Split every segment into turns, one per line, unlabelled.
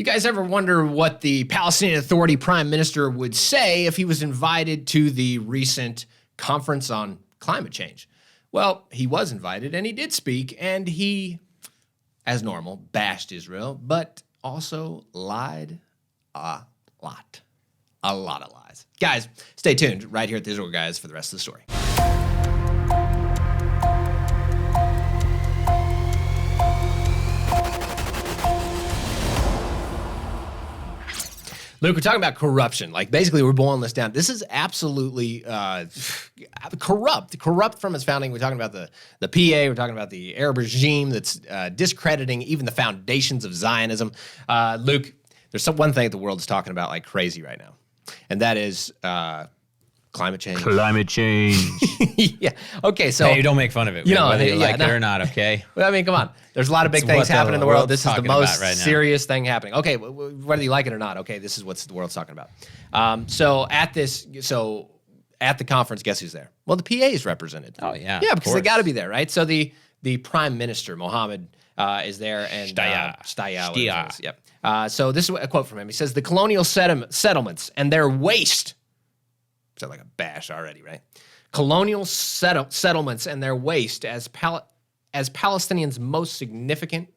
You guys ever wonder what the Palestinian Authority prime minister would say if he was invited to the recent conference on climate change? Well, he was invited and he did speak, and he, as normal, bashed Israel, but also lied a lot. A lot of lies. Guys, stay tuned right here at the Israel Guys for the rest of the story. Luke, we're talking about corruption. Like, basically, we're boiling this down. This is absolutely corrupt from its founding. We're talking about the PA. We're talking about the Arab regime that's discrediting even the foundations of Zionism. Luke, there's one thing the world is talking about like crazy right now, and that is climate change.
Climate change.
Yeah. Okay, so...
Hey, don't make fun of it, whether you like it or not, okay?
Well, I mean, come on. There's a lot of big things happening in the world. This is the most serious thing happening. Okay, whether you like it or not, okay, this is what the world's talking about. So at the conference, guess who's there? Well, the PA is represented.
Oh, yeah.
Yeah, because they got to be there, right? So the prime minister, Mohammed, is there. And
Shtayyeh.
Yep. So this is a quote from him. He says, "The colonial settlements and their waste..." Sound like a bash already, right? "Colonial settlements and their waste as Palestinians' most significant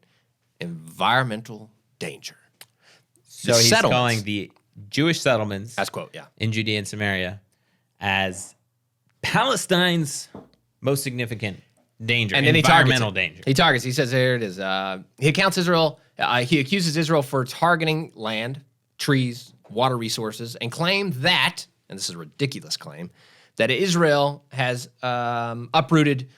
environmental danger."
So he's calling the Jewish settlements,
that's quote, yeah,
in Judea and Samaria as Palestine's most significant danger,
and then
environmental danger.
He targets. He says, here it is. He accuses Israel for targeting land, trees, water resources, and claimed that, and this is a ridiculous claim, that Israel has uprooted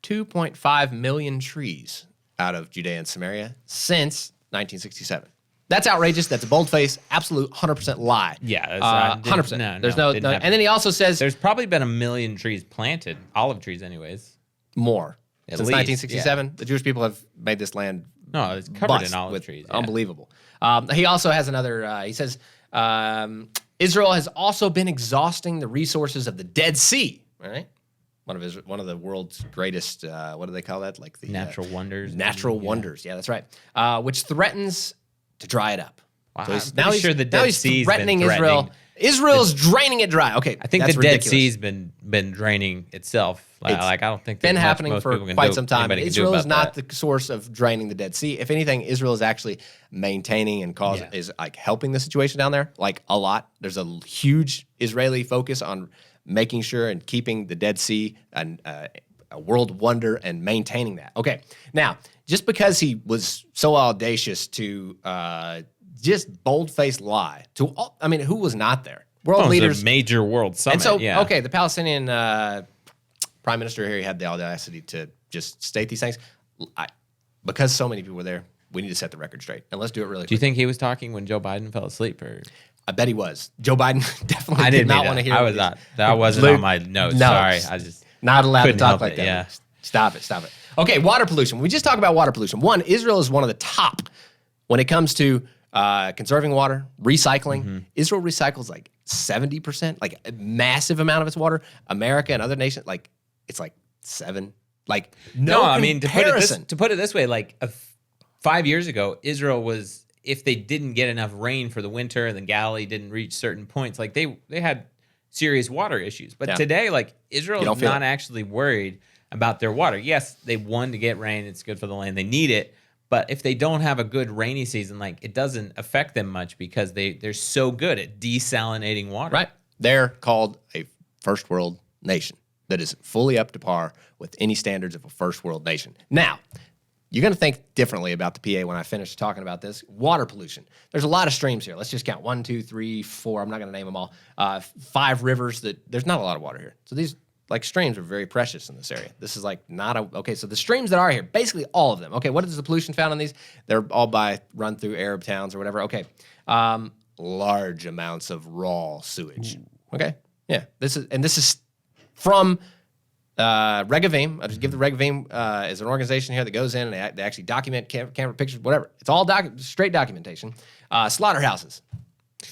2.5 million trees out of Judea and Samaria since 1967. That's outrageous. That's a bold-faced, absolute 100% lie.
Yeah,
100%.
No,
there's no. And then he also says
there's probably been 1 million trees planted, olive trees, anyways.
More
At
since
least,
1967.
Yeah.
The Jewish people have made this land
it's covered in olive trees. Yeah.
Unbelievable. He also has another. He says Israel has also been exhausting the resources of the Dead Sea. All right. One of the world's greatest, what do they call that? Like the
natural wonders.
Natural wonders. Yeah, that's right. Which threatens to dry it up.
Wow.
So
now he's
threatening Israel. Israel's draining it dry. Okay,
I think the Dead Sea's been draining itself. Like I don't think
been happening for quite some time. Israel is not the source of draining the Dead Sea. If anything, Israel is actually maintaining and is like helping the situation down there like a lot. There's a huge Israeli focus on making sure and keeping the Dead Sea a world wonder and maintaining that. Okay, now just because he was so audacious to just bold-faced lie to all, I mean, who was not there? World leaders,
a major world summit.
And so, okay, the Palestinian prime minister here, he had the audacity to just state these things. Because so many people were there, we need to set the record straight, and let's do it really quick.
Do you think he was talking when Joe Biden fell asleep, or?
I bet he was. Joe Biden definitely did not want to hear.
I was not. That wasn't on my notes.
No,
sorry, I just
not allowed to talk like that.
Yeah.
Stop it. Okay, water pollution. We just talked about water pollution. One, Israel is one of the top when it comes to conserving water, recycling.
Mm-hmm.
Israel recycles like 70%, like a massive amount of its water. America and other nations, like it's like 7. Like
I mean, to put it this way, like 5 years ago, Israel was, if they didn't get enough rain for the winter and the Galilee didn't reach certain points, like they had serious water issues. But today, like Israel is not actually worried about their water. Yes, they want to get rain. It's good for the land. They need it. But if they don't have a good rainy season, like it doesn't affect them much because they're so good at desalinating water.
Right. They're called a first world nation that is fully up to par with any standards of a first world nation. Now, you're going to think differently about the PA when I finish talking about this. Water pollution. There's a lot of streams here. Let's just count 1, 2, 3, 4. I'm not going to name them all. 5 rivers there's not a lot of water here. So these like streams are very precious in this area. This is like okay, so the streams that are here, basically all of them. Okay, what is the pollution found in these? They're all run through Arab towns or whatever. Okay. Large amounts of raw sewage. Ooh. Okay. Yeah. This is from Regavim. I'll just give the Regavim as an organization here that goes in and they actually document camera pictures, whatever. It's all straight documentation. Slaughterhouses.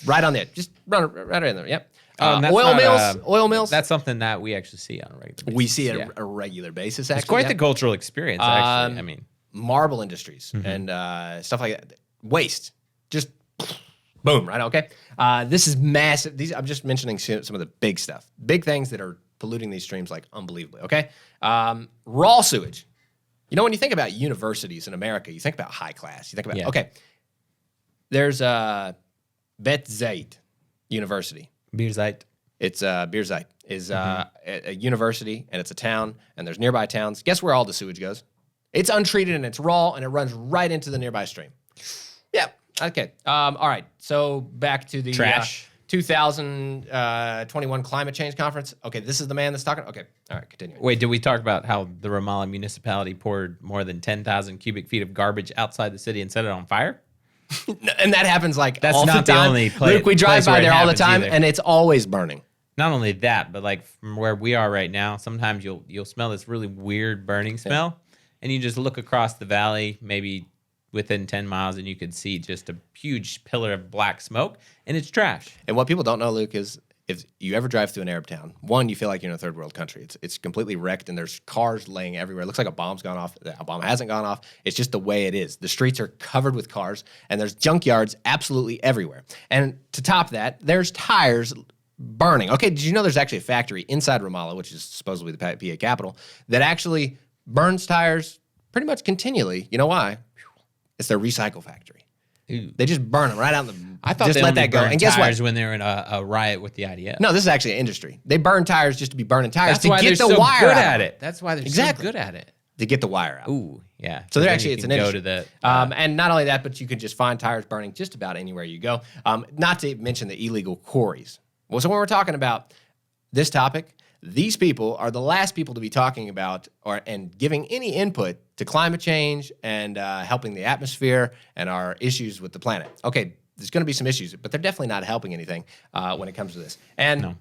Right on there. Just run right in there. Yep. Oil mills.
That's something that we actually see on a regular basis.
We see it a regular basis, actually.
It's quite the cultural experience, actually. I mean,
marble industries and stuff like that. Waste. Just Boom, right? Okay. This is massive. I'm just mentioning some of the big stuff. Big things that are polluting these streams like unbelievably, okay? Raw sewage. You know, when you think about universities in America, you think about high class. You think about, okay, there's Bet Zayt University.
Birzeit.
It's Birzeit is a university, and it's a town, and there's nearby towns. Guess where all the sewage goes? It's untreated, and it's raw, and it runs right into the nearby stream. Yeah. Okay. All right. So back to the
trash.
2021 climate change conference. Okay, this is the man that's talking. Okay. All right, continue.
Wait, did we talk about how the Ramallah municipality poured more than 10,000 cubic feet of garbage outside the city and set it on fire?
And that happens like
that's
all
not
the time.
Only place,
Luke, we drive by there all the time,
either.
and it's always burning.
Not only that, but like from where we are right now, sometimes you'll smell this really weird burning smell, and you just look across the valley, maybe within 10 miles, and you could see just a huge pillar of black smoke, and it's trash.
And what people don't know, Luke, is if you ever drive through an Arab town, one, you feel like you're in a third world country. It's completely wrecked, and there's cars laying everywhere. It looks like a bomb's gone off. A bomb hasn't gone off. It's just the way it is. The streets are covered with cars, and there's junkyards absolutely everywhere. And to top that, there's tires burning. Okay, did you know there's actually a factory inside Ramallah, which is supposedly the PA capital, that actually burns tires pretty much continually? You know why? It's their recycle factory. Ooh. They just burn them right out in the.
I thought
just
they
let that go.
And guess what? When they were in a riot with the IDF.
No, this is actually an industry. They burn tires just to be burning tires.
That's why
get
they're
the
so
wire
good
out.
at it. That's why they're so good at it.
To get the wire out.
Ooh, yeah.
So they're actually it's an industry.
Go to the
and not only that, but you can just find tires burning just about anywhere you go. Not to mention the illegal quarries. Well, so when we're talking about this topic, these people are the last people to be talking about and giving any input to climate change and helping the atmosphere and our issues with the planet. Okay, there's going to be some issues, but they're definitely not helping anything when it comes to this. And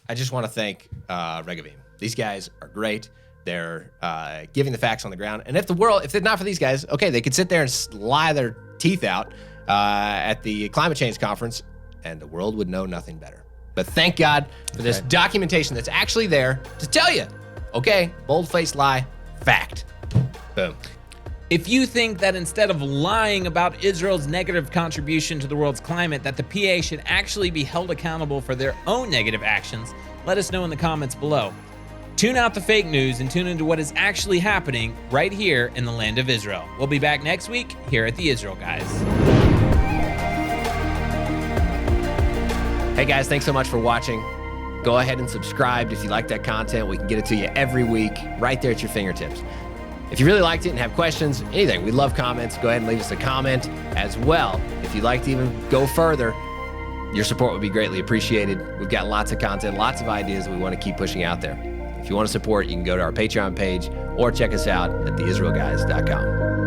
I just want to thank Regavim. These guys are great. They're giving the facts on the ground. And if they're not for these guys, okay, they could sit there and lie their teeth out at the climate change conference, and the world would know nothing better. But thank God for this documentation that's actually there to tell you, okay, bold-faced lie, fact. Boom.
If you think that instead of lying about Israel's negative contribution to the world's climate, that the PA should actually be held accountable for their own negative actions, let us know in the comments below. Tune out the fake news and tune into what is actually happening right here in the land of Israel. We'll be back next week here at the Israel Guys.
Hey guys, thanks so much for watching. Go ahead and subscribe if you like that content. We can get it to you every week, right there at your fingertips. If you really liked it and have questions, anything, we love comments. Go ahead and leave us a comment as well. If you'd like to even go further, your support would be greatly appreciated. We've got lots of content, lots of ideas that we want to keep pushing out there. If you want to support, you can go to our Patreon page or check us out at theisraelguys.com.